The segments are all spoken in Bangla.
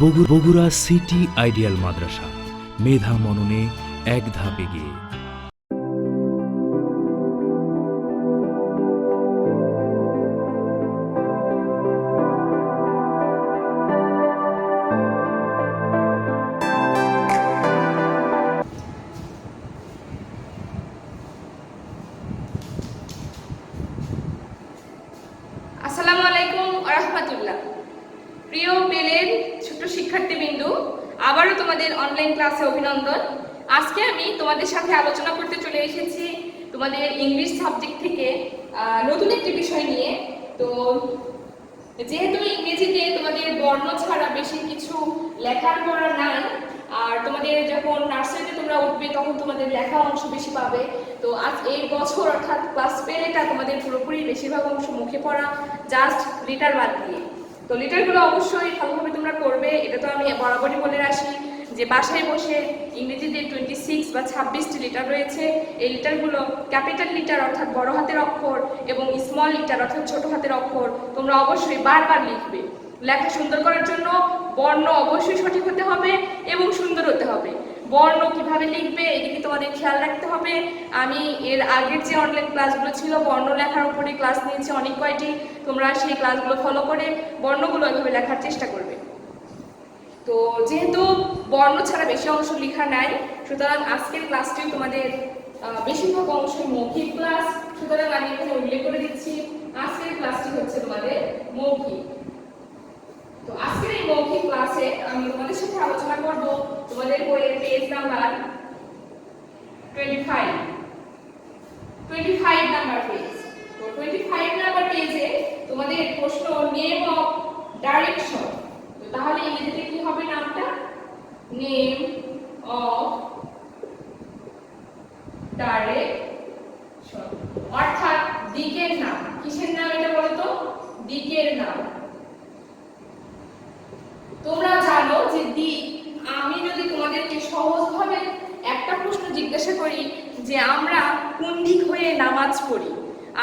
বগুড়া সিটি আইডিয়াল মাদ্রাসা, মেধা মননে এক ধাপ এগিয়ে। আসসালামু আলাইকুম ওয়া রাহমাতুল্লাহ। প্রিয় পেলের ছোট শিক্ষার্থীবৃন্দু, আবারও তোমাদের অনলাইন ক্লাসে অভিনন্দন। আজকে আমি তোমাদের সাথে আলোচনা করতে চলে এসেছি তোমাদের ইংলিশ সাবজেক্ট থেকে নতুন একটি বিষয় নিয়ে। তো যেহেতু ইংরেজিতে তোমাদের বর্ণ ছাড়া বেশি কিছু লেখার পড়া নাই, আর তোমাদের যখন নার্সারিতে তোমরা উঠবে তখন তোমাদের লেখা অংশ বেশি পাবে। তো আজ এই বছর অর্থাৎ ক্লাস 12 এটা তোমাদের পুরোপুরি বেশিরভাগ অংশ মুখে পড়া, জাস্ট লিটার বাদ দিয়ে। তো লিটারগুলো অবশ্যই ভালোভাবে তোমরা করবে। এটা তো আমি বরাবরই বলে আসি যে বাসায় বসে ইংরেজিতে 26 বা 26টি লিটার রয়েছে। এই লিটারগুলো ক্যাপিটাল লিটার অর্থাৎ বড় হাতের অক্ষর এবং স্মল লিটার অর্থাৎ ছোট হাতের অক্ষর তোমরা অবশ্যই বারবার লিখবে। লেখা সুন্দর করার জন্য বর্ণ অবশ্যই সঠিক হতে হবে এবং সুন্দর হতে হবে। বর্ণ কিভাবে লিখবে এদিকে তোমাদের খেয়াল রাখতে হবে। আমি এর আগের যে অনলাইন ক্লাসগুলো ছিল বর্ণ লেখার উপরে ক্লাস নিয়েছি অনেক কয়টি, তোমরা সেই ক্লাসগুলো ফলো করে বর্ণগুলো এভাবে লেখার চেষ্টা করবে। তো যেহেতু বর্ণ ছাড়া বেশি অংশ লেখা নাই, সুতরাং আজকের ক্লাসটি তোমাদের বেশিরভাগ অংশই মৌখিক ক্লাস। সুতরাং আমি এখানে উল্লেখ করে দিচ্ছি আজকের ক্লাসটি হচ্ছে তোমাদের মৌখিক। তো আজকের এই মৌখিক ক্লাসে আমি তোমাদের সাথে আলোচনা করব তোমাদের বইয়ের পেজ নাম্বার 25 নাম্বার পেজ। তো 25 নাম্বার পেজে তোমাদের প্রশ্ন নেম অফ ডাইরেকশন। তো তাহলে ইংরেজিতে কি হবে নামটা? নেম অফ ডাইরেকশন, অর্থাৎ দিকের নাম। কিসের নাম এটা বলো তো? দিকের নাম। তোমরা জানো যে দিক, আমি যদি তোমাদেরকে সহজভাবে একটা প্রশ্ন জিজ্ঞাসা করি যে আমরা কোন দিক হয়ে নামাজ পড়ি,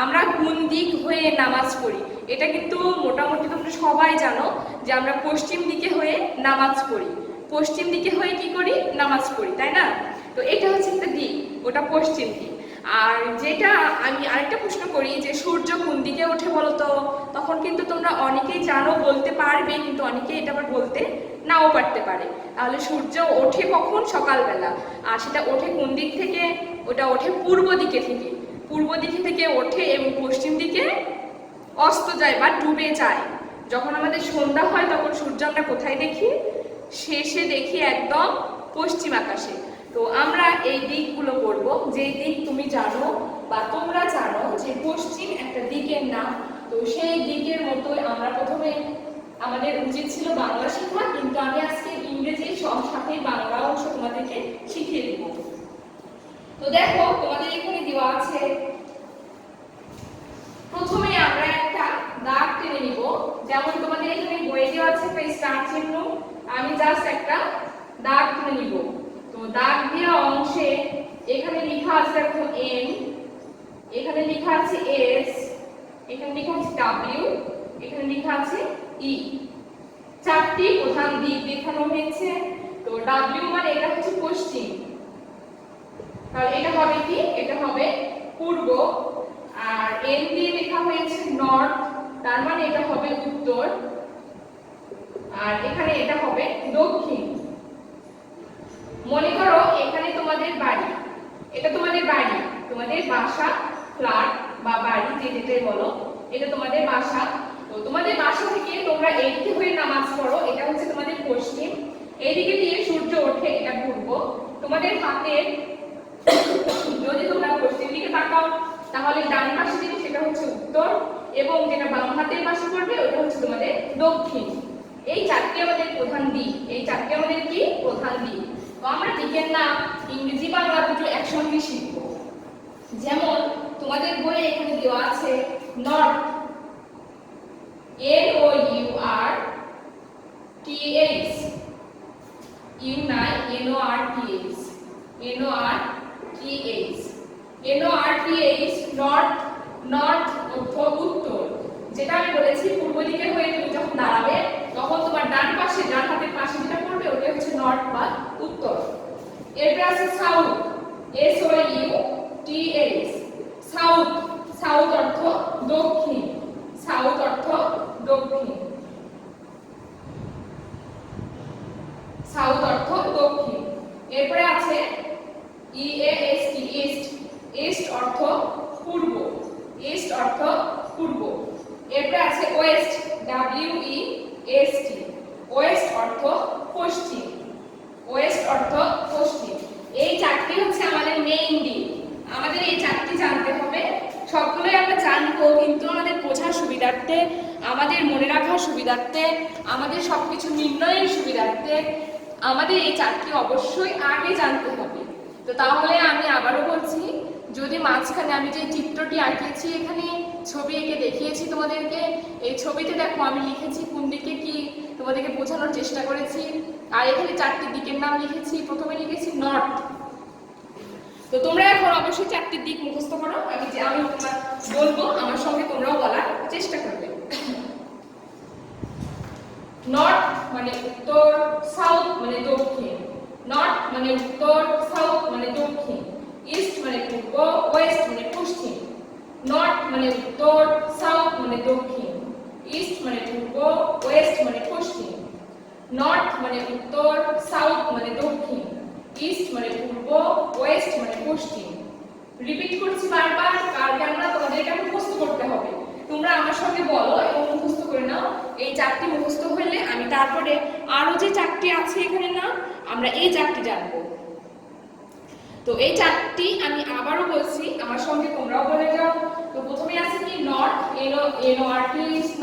আমরা কোন দিক হয়ে নামাজ পড়ি, এটা কিন্তু মোটামুটি তোমরা সবাই জানো যে আমরা পশ্চিম দিকে হয়ে নামাজ পড়ি। পশ্চিম দিকে হয়ে কি করি? নামাজ পড়ি, তাই না? তো এটা হচ্ছে একটা দিক, ওটা পশ্চিম দিক। আর যেটা আমি আরেকটা প্রশ্ন করি যে সূর্য কোন দিকে ওঠে বলো তো, তখন কিন্তু তোমরা অনেকেই জানো, বলতে পারবে, কিন্তু অনেকেই এটা আবার বলতে নাও পারতে পারে। তাহলে সূর্য ওঠে কখন? সকালবেলা। আর সেটা ওঠে কোন দিক থেকে? ওটা ওঠে পূর্ব দিকে থেকে। পূর্ব দিকে থেকে ওঠে এবং পশ্চিম দিকে অস্ত যায় বা ডুবে যায়। যখন আমাদের সন্ধ্যা হয় তখন সূর্য আমরা কোথায় দেখি? শেষে দেখি একদম পশ্চিম আকাশে। তো আমরা এই দিকগুলো পড়বো, যে দিক তুমি জানো বা তোমরা জানো যে পশ্চিম একটা দিকের নাম। তো সেই দিকের মতোই আমরা প্রথমে, আমাদের উচিত ছিল বাংলা শেখা, কিন্তু আমি আজকে ইংরেজি সাথে বাংলা অংশ তোমাদেরকে শিখিয়ে দিব। তো দেখো তোমাদের এখানে দেওয়া আছে, প্রথমে আমরা একটা দাগ টেনে নিব। যেমন তোমাদের এখানে বইয়ে দেওয়া আছে একটা স্টার চিহ্ন, আমি জাস্ট একটা দাগ টেনে নিব। তো দাগ দেওয়া অংশে এখানে লেখা আছে দেখো এম, এখানে লেখা আছে এস, এখানে লেখা আছে ডাব্লিউ, এখানে লেখা আছে ই। চারটি প্রধান দিক দেখানো হয়েছে। তো ডাব্লিউ মানে এটা হচ্ছে পশ্চিম, তাহলে এটা হবে কি? এটা হবে পূর্ব। আর এম দিয়ে লেখা হয়েছে নর্থ, তার মানে এটা হবে উত্তর। আর এখানে এটা হবে দক্ষিণ। মনে করো এখানে তোমাদের বাড়ি, এটা তোমাদের বাড়ি, তোমাদের বাসা, ফ্ল্যাট বা বাড়ি যে যেটাই বলো, এটা তোমাদের বাসা। তো তোমাদের বাসা থেকে তোমরা এইদিকে হয়ে নামাজ পড়ো, এটা হচ্ছে তোমাদের পশ্চিম। এইদিকে দিয়ে সূর্য ওঠে, এটা পূর্ব। তোমাদের হাতে যদি তোমরা পশ্চিম দিকে তাকাও তাহলে ডান পাশে যেটা সেটা হচ্ছে উত্তর, এবং যেটা বাম হাতের পাশে পড়বে ওটা হচ্ছে তোমাদের দক্ষিণ। এই চারটি আমাদের প্রধান দিক, এই চারটি আমাদের কি? প্রধান দিক। তো আমরা দিকের নাম ইংরেজি বাংলা দুটো একসঙ্গে শিখবো। যেমন তোমাদের বইয়ে এখানে দেওয়া আছে নর্থ, NOURTH, ইউ নাই, NORTH, নর্থ। নর্থ অর্থ উত্তর। যেটা আমি বলেছি পূর্ব দিকে হয়ে তুমি যখন দাঁড়াবে তখন তোমার ডান হাতের পাশে যেটা পড়বে ওটা হচ্ছে নর্থ বা উত্তর। এরপরে আছে সাউথ, SOUTH, সাউথ। সাউথ অর্থ দক্ষিণ, সাউথ অর্থ দক্ষিণ, সাউথ অর্থ দক্ষিণ। এরপরে আছে EAST, ইস্ট। ইস্ট অর্থ পূর্ব, ইস্ট অর্থ পূর্ব। এরপরে আছে ওয়েস্ট, WEST, ওয়েস্ট অর্থ পশ্চিম, ওয়েস্ট অর্থ পশ্চিম। এই চারটি হচ্ছে আমাদের মেইন দিক। আমাদের এই চারটি জানতে হবে। সবগুলোই আমরা জানবো, কিন্তু আমাদের বোঝার সুবিধার্থে, আমাদের মনে রাখার সুবিধার্থে, আমাদের সবকিছু নির্ণয়ের সুবিধার্থে আমাদের এই চারটি অবশ্যই আগে জানতে হবে। তো তাহলে আমি আবারও বলছি, যদি মাঝখানে আমি যে চিত্রটি আঁকিয়েছি, এখানে ছবি এঁকে দেখিয়েছি তোমাদেরকে, এই ছবিতে দেখো আমি লিখেছি কোন দিকে কি তোমাদেরকে বোঝানোর চেষ্টা করেছি। আর এখানে চারটি দিকের নাম লিখেছি। প্রথমে লিখেছি নর্থ। তো তোমরা এখন অবশ্যই চারটি দিক মুখস্থ করো। আমি তোমার বলবো, আমার সঙ্গে তোমরাও বলার চেষ্টা করবে। নর্থ মানে উত্তর, সাউথ মানে দক্ষিণ। নর্থ মানে উত্তর, সাউথ মানে দক্ষিণ। ইস্ট মানে পূর্ব, ওয়েস্ট মানে পশ্চিম। নর্থ মানে উত্তর, সাউথ মানে দক্ষিণ। ইস্ট মানে পূর্ব, ওয়েস্ট মানে পশ্চিম। নর্থ মানে উত্তর, সাউথ মানে দক্ষিণ। ইস্ট মানে পূর্ব, ওয়েস্ট মানে পশ্চিম। রিপিট করছি বারবার, কারণ তোমাদেরকে মুখস্থ করতে হবে। তোমরা আমার সঙ্গে বলো এবং মুখস্থ করে নাও। এই চারটি মুখস্থ হলে আমি তারপরে আরো যে চারটি আছে এখানে না, আমরা এই চারটি জানবো। তো এই চারটি আমি আবারও বলছি, আমার সঙ্গে তোমরাও বলে যাও। তো প্রথমে আছে কি নর্থ, NORT,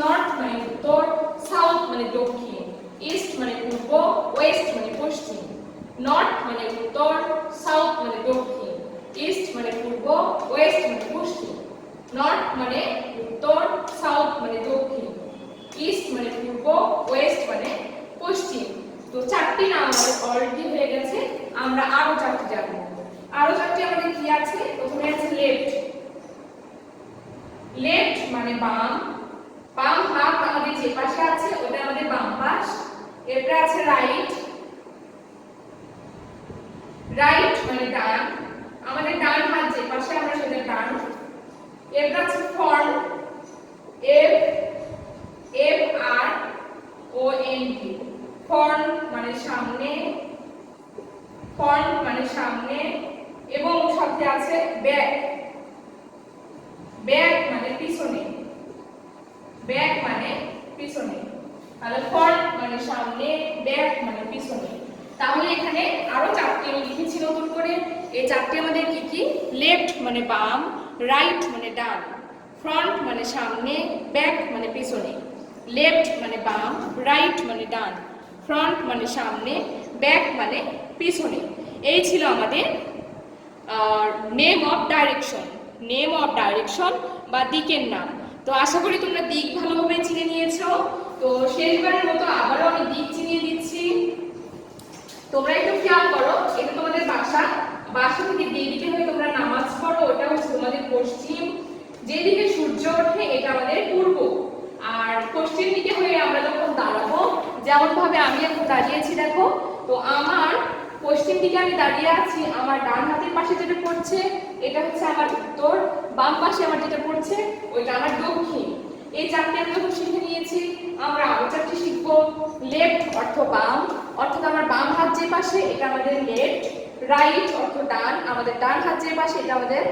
নর্থ মানে উত্তর, সাউথ মানে দক্ষিণ, ইস্ট মানে পূর্ব, ওয়েস্ট মানে পশ্চিম। নর্থ মানে উত্তর, সাউথ মানে দক্ষিণ, ইস্ট মানে পূর্ব, ওয়েস্ট মানে পশ্চিম। নর্থ মানে উত্তর, সাউথ মানে দক্ষিণ, ইস্ট মানে পূর্ব, ওয়েস্ট মানে পশ্চিম। তো চারটি নাম আমাদের অলরেডি হয়ে গেছে। আমরা আরো চারটি জানবো। আরো চারটি আমাদের কি আছে? প্রথমে আছে লেফট। লেফট মানে বাম, বাম হাত আমাদের যে পাশে আছে ওটা আমাদের বাম পাশ। এরপরে আছে রাইট, রাইট মানে ডান, আমাদের ডান হাত যে পাশে আমরা সেটা ডান। এরপর আছে ফ্রন্ট, FRONT, ফ্রন্ট মানে সামনে, ফ্রন্ট মানে সামনে। এবং সাথে আছে ব্যাক, ব্যাক মানে পিছনে, ব্যাক মানে পিছনে। তাহলে ফ্রন্ট মানে সামনে, ব্যাক মানে পিছনে। তাহলে এখানে আরো চারটি আমি লিখেছি নতুন করে। এই চারটি আমাদের কি কি? লেফট মানে বাম, রাইট মানে ডান, ফ্রন্ট মানে সামনে, ব্যাক মানে পিছনে। লেফট মানে বাম, রাইট মানে ডান, ফ্রন্ট মানে সামনে, ব্যাক মানে পিছনে। এই ছিল আমাদের name of direction, name of direction বা দিকের নাম। তো আশা করি তোমরা দিক ভালোভাবে চিনে নিয়েছো। তো শেষবারের মতো আবারও আমি দিক চিনিয়ে দিচ্ছি। তোমরা একটু খেয়াল করো, এটা তোমাদের বাসা, বাসা থেকে যেদিকে হয়ে তোমরা নামাজ পড়ো ওটা হচ্ছে তোমাদের পশ্চিম, যেদিকে সূর্য ওঠে এটা আমাদের পূর্ব। আর পশ্চিম দিকে হয়ে আমরা যখন দাঁড়াবো, যেমন ভাবে আমি এখন দাঁড়িয়েছি দেখো, তো আমার পশ্চিম দিকে আমি দাঁড়িয়ে আছি, আমার ডান হাতের পাশে যেটা পড়ছে এটা হচ্ছে আমার উত্তর, বাম পাশে আমার যেটা পড়ছে ওইটা আমার দক্ষিণ। এই চারটি আমি যখন শিখে নিয়েছি, আমরা আরো চারটি শিখবো। লেফট অর্থ বাম, অর্থাৎ আমার বাম হাত যে পাশে এটা আমাদের লেফট। রাইট অর্থ ডান, আমাদের ডান হাত যে পাশে এটা আমাদের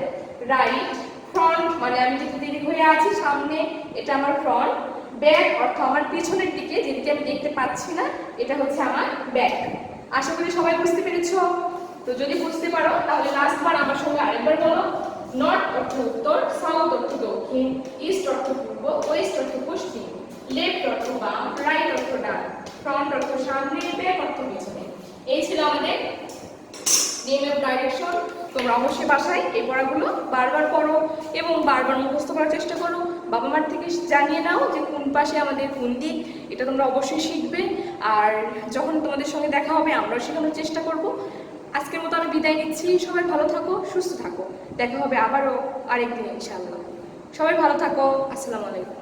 রাইট। ফ্রন্ট মানে আমি যেদিকে হয়ে আছি সামনে এটা আমার ফ্রন্ট। ব্যাক অর্থ আমার পিছনের দিকে, যেদিকে আমি দেখতে পাচ্ছি না এটা হচ্ছে আমার ব্যাক। আশা করি সবাই বুঝতে পেরেছো। তো যদি বুঝতে পারো তাহলে লাস্টবার আমার সঙ্গে আরেকবার বলো। নর্থ অর্থ উত্তর, সাউথ অর্থ দক্ষিণ, ইস্ট অর্থ পূর্ব, ওয়েস্ট অর্থ পশ্চিম, লেফট অর্থ বাম, রাইট অর্থ ডান, ফ্রন্ট অর্থ সামনে, ব্যাক অর্থ পিছনে। এই ছিল আমাদের নেম অফ ডাইরেকশন। তোমরা অবশ্যই বাসায় এই পড়াগুলো বারবার পড়ো এবং বারবার মুখস্থ করার চেষ্টা করো। বাবা মার থেকে জানিয়ে নাও যে কোন পাশে আমাদের কোন দিক, এটা তোমরা অবশ্যই শিখবে। আর যখন তোমাদের সঙ্গে দেখা হবে আমরাও শেখানোর চেষ্টা করব। আজকের মতো আমি বিদায় নিচ্ছি। সবাই ভালো থাকো, সুস্থ থাকো। দেখা হবে আবারও আরেকদিন ইনশাআল্লাহ। সবাই ভালো থাকো। আসসালামু আলাইকুম।